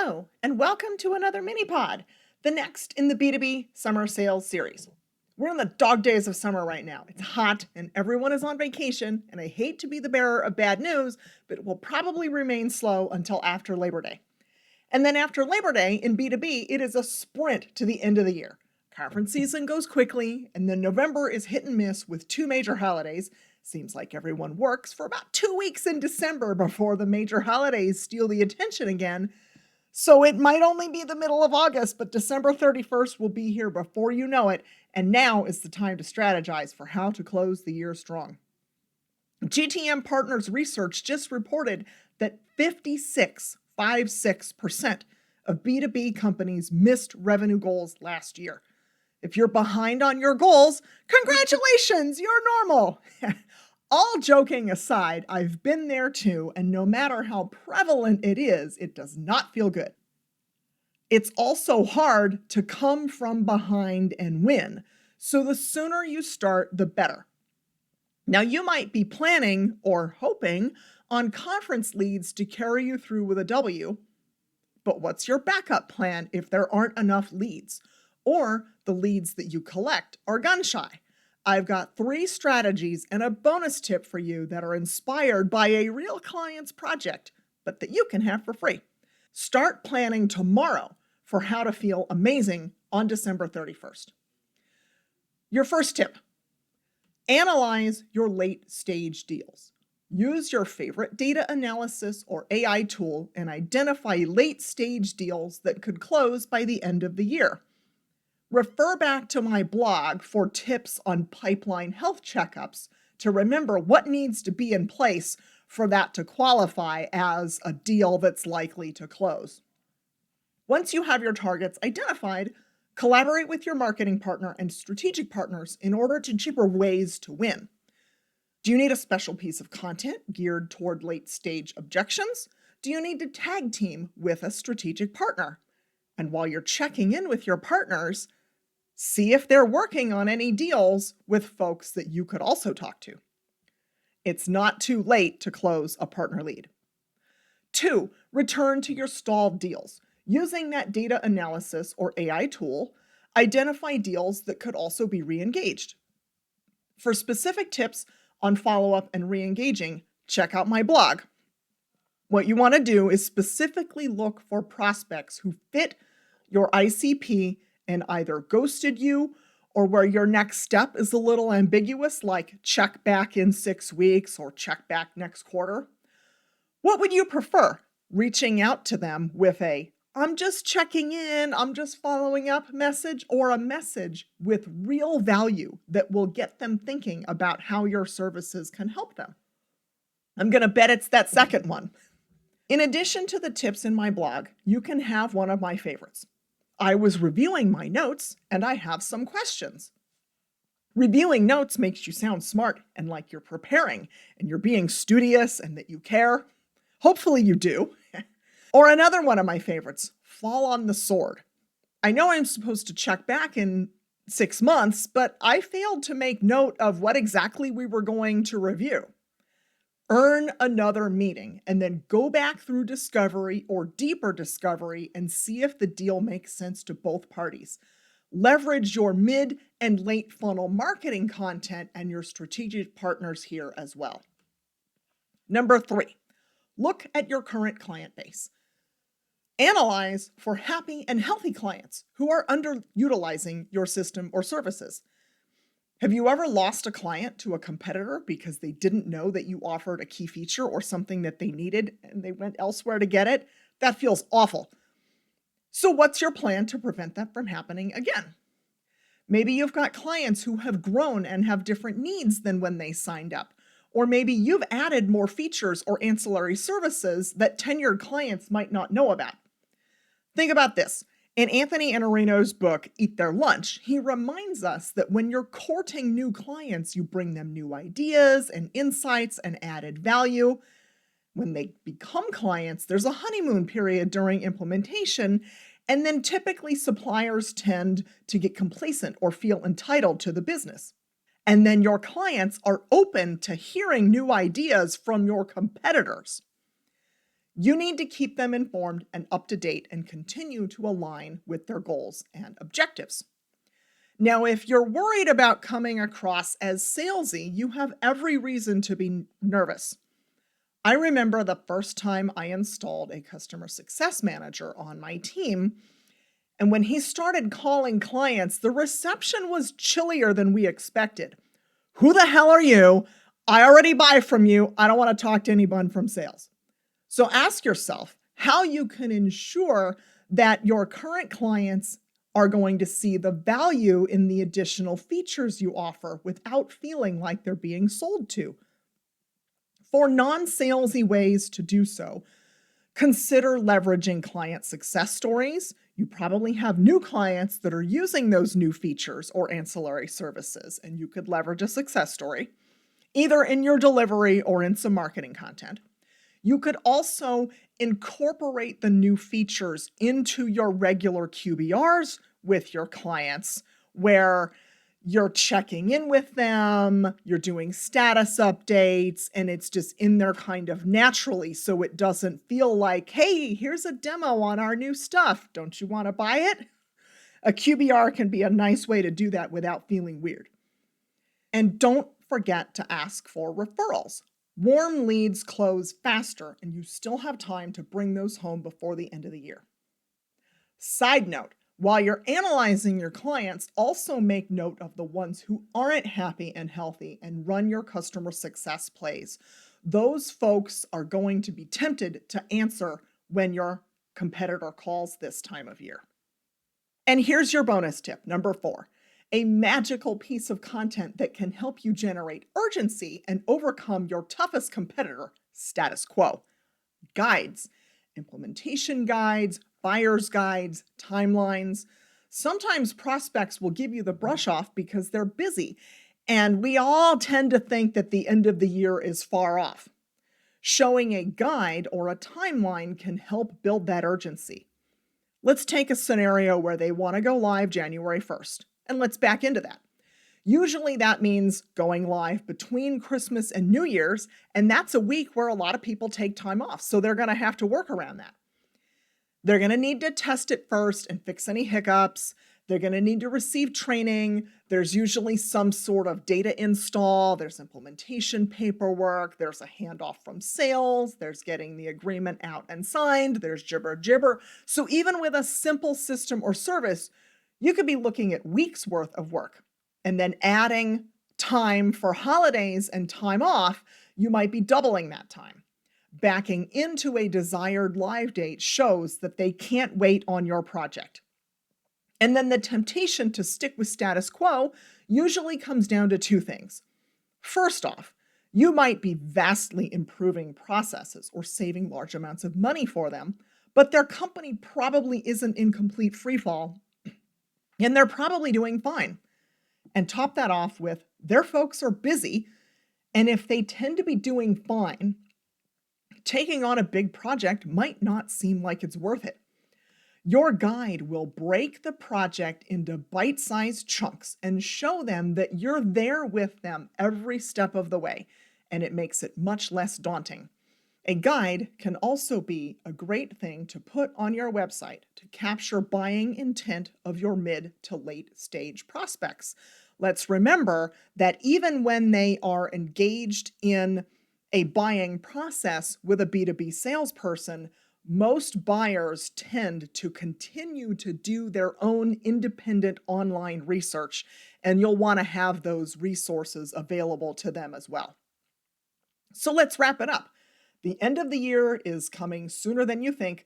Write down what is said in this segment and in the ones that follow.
Hello, and welcome to another mini pod, the next in the B2B summer sales series. We're in the dog days of summer right now. It's hot and everyone is on vacation, and I hate to be the bearer of bad news, but it will probably remain slow until after Labor Day. And then after Labor Day in B2B, it is a sprint to the end of the year. Conference season goes quickly, and then November is hit and miss with two major holidays. Seems like everyone works for about 2 weeks in December before the major holidays steal the attention again. So it might only be the middle of August, but December 31st will be here before you know it, and now is the time to strategize for how to close the year strong. GTM Partners Research just reported that 56% of B2B companies missed revenue goals last year. If you're behind on your goals, congratulations, you're normal. All joking aside, I've been there too, and no matter how prevalent it is, it does not feel good. It's also hard to come from behind and win, so the sooner you start, the better. Now, you might be planning or hoping on conference leads to carry you through with a W, but what's your backup plan if there aren't enough leads, or the leads that you collect are gun shy? I've got 3 strategies and a bonus tip for you that are inspired by a real client's project, but that you can have for free. Start planning tomorrow for how to feel amazing on December 31st. Your first tip: analyze your late stage deals. Use your favorite data analysis or AI tool and identify late stage deals that could close by the end of the year. Refer back to my blog for tips on pipeline health checkups to remember what needs to be in place for that to qualify as a deal that's likely to close. Once you have your targets identified, collaborate with your marketing partner and strategic partners in order to cheaper ways to win. Do you need a special piece of content geared toward late-stage objections? Do you need to tag team with a strategic partner? And while you're checking in with your partners, see if they're working on any deals with folks that you could also talk to. It's not too late to close a partner lead. 2, return to your stalled deals. Using that data analysis or AI tool, identify deals that could also be re-engaged. For specific tips on follow-up and re-engaging, check out my blog. What you want to do is specifically look for prospects who fit your ICP and either ghosted you or where your next step is a little ambiguous, like check back in 6 weeks or check back next quarter. What would you prefer? Reaching out to them with a "I'm just checking in, I'm just following up" message, or a message with real value that will get them thinking about how your services can help them? I'm going to bet it's that second one. In addition to the tips in my blog, you can have one of my favorites. I was reviewing my notes and I have some questions. Reviewing notes makes you sound smart and like you're preparing and you're being studious and that you care. Hopefully you do. Or another one of my favorites, fall on the sword. I know I'm supposed to check back in 6 months, but I failed to make note of what exactly we were going to review. Earn another meeting and then go back through discovery or deeper discovery and see if the deal makes sense to both parties. Leverage your mid and late funnel marketing content and your strategic partners here as well. Number 3, look at your current client base. Analyze for happy and healthy clients who are underutilizing your system or services. Have you ever lost a client to a competitor because they didn't know that you offered a key feature or something that they needed and they went elsewhere to get it? That feels awful. So what's your plan to prevent that from happening again? Maybe you've got clients who have grown and have different needs than when they signed up. Or maybe you've added more features or ancillary services that tenured clients might not know about. Think about this. In Anthony Iannarino's book, Eat Their Lunch, he reminds us that when you're courting new clients, you bring them new ideas and insights and added value. When they become clients, there's a honeymoon period during implementation, and then typically suppliers tend to get complacent or feel entitled to the business. And then your clients are open to hearing new ideas from your competitors. You need to keep them informed and up to date and continue to align with their goals and objectives. Now, if you're worried about coming across as salesy, you have every reason to be nervous. I remember the first time I installed a customer success manager on my team, and when he started calling clients, the reception was chillier than we expected. Who the hell are you? I already buy from you. I don't want to talk to anyone from sales. So ask yourself how you can ensure that your current clients are going to see the value in the additional features you offer without feeling like they're being sold to. For non-salesy ways to do so, consider leveraging client success stories. You probably have new clients that are using those new features or ancillary services, and you could leverage a success story, either in your delivery or in some marketing content. You could also incorporate the new features into your regular QBRs with your clients, where you're checking in with them, you're doing status updates, and it's just in there kind of naturally, so it doesn't feel like, hey, here's a demo on our new stuff. Don't you want to buy it? A QBR can be a nice way to do that without feeling weird. And don't forget to ask for referrals. Warm leads close faster, and you still have time to bring those home before the end of the year. Side note, while you're analyzing your clients, also make note of the ones who aren't happy and healthy and run your customer success plays. Those folks are going to be tempted to answer when your competitor calls this time of year. And here's your bonus tip, number 4. A magical piece of content that can help you generate urgency and overcome your toughest competitor, status quo. Guides, implementation guides, buyer's guides, timelines. Sometimes prospects will give you the brush off because they're busy, and we all tend to think that the end of the year is far off. Showing a guide or a timeline can help build that urgency. Let's take a scenario where they want to go live January 1st, and let's back into that. Usually that means going live between Christmas and New Year's, and that's a week where a lot of people take time off, so they're going to have to work around that. They're going to need to test it first and fix any hiccups. They're going to need to receive training. There's usually some sort of data install. There's implementation paperwork. There's a handoff from sales. There's getting the agreement out and signed. There's jibber. So even with a simple system or service, you could be looking at weeks worth of work. And then adding time for holidays and time off, you might be doubling that time. Backing into a desired live date shows that they can't wait on your project. And then the temptation to stick with status quo usually comes down to 2 things. First off, you might be vastly improving processes or saving large amounts of money for them, but their company probably isn't in complete freefall, and they're probably doing fine. And top that off with their folks are busy, and if they tend to be doing fine, taking on a big project might not seem like it's worth it. Your guide will break the project into bite-sized chunks and show them that you're there with them every step of the way, and it makes it much less daunting. A guide can also be a great thing to put on your website to capture buying intent of your mid to late stage prospects. Let's remember that even when they are engaged in a buying process with a B2B salesperson, most buyers tend to continue to do their own independent online research, and you'll want to have those resources available to them as well. So let's wrap it up. The end of the year is coming sooner than you think.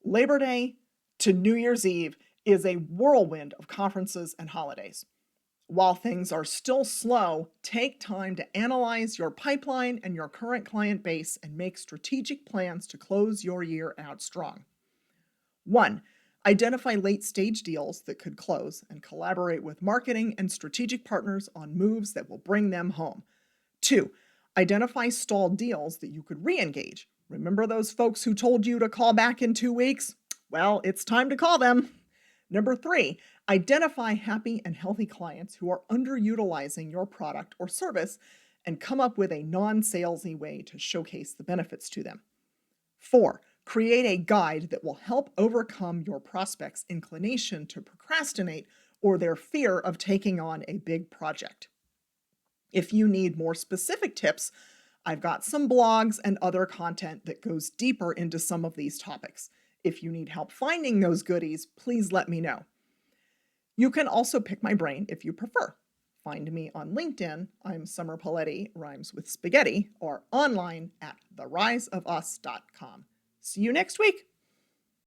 Labor Day to New Year's Eve is a whirlwind of conferences and holidays. While things are still slow, take time to analyze your pipeline and your current client base and make strategic plans to close your year out strong. 1. Identify late-stage deals that could close and collaborate with marketing and strategic partners on moves that will bring them home. 2. Identify stalled deals that you could re-engage. Remember those folks who told you to call back in 2 weeks? Well, it's time to call them. Number 3, identify happy and healthy clients who are underutilizing your product or service and come up with a non-salesy way to showcase the benefits to them. 4. Create a guide that will help overcome your prospect's inclination to procrastinate or their fear of taking on a big project. If you need more specific tips, I've got some blogs and other content that goes deeper into some of these topics. If you need help finding those goodies, please let me know. You can also pick my brain if you prefer. Find me on LinkedIn. I'm Summer Paletti, rhymes with spaghetti, or online at theriseofus.com. See you next week.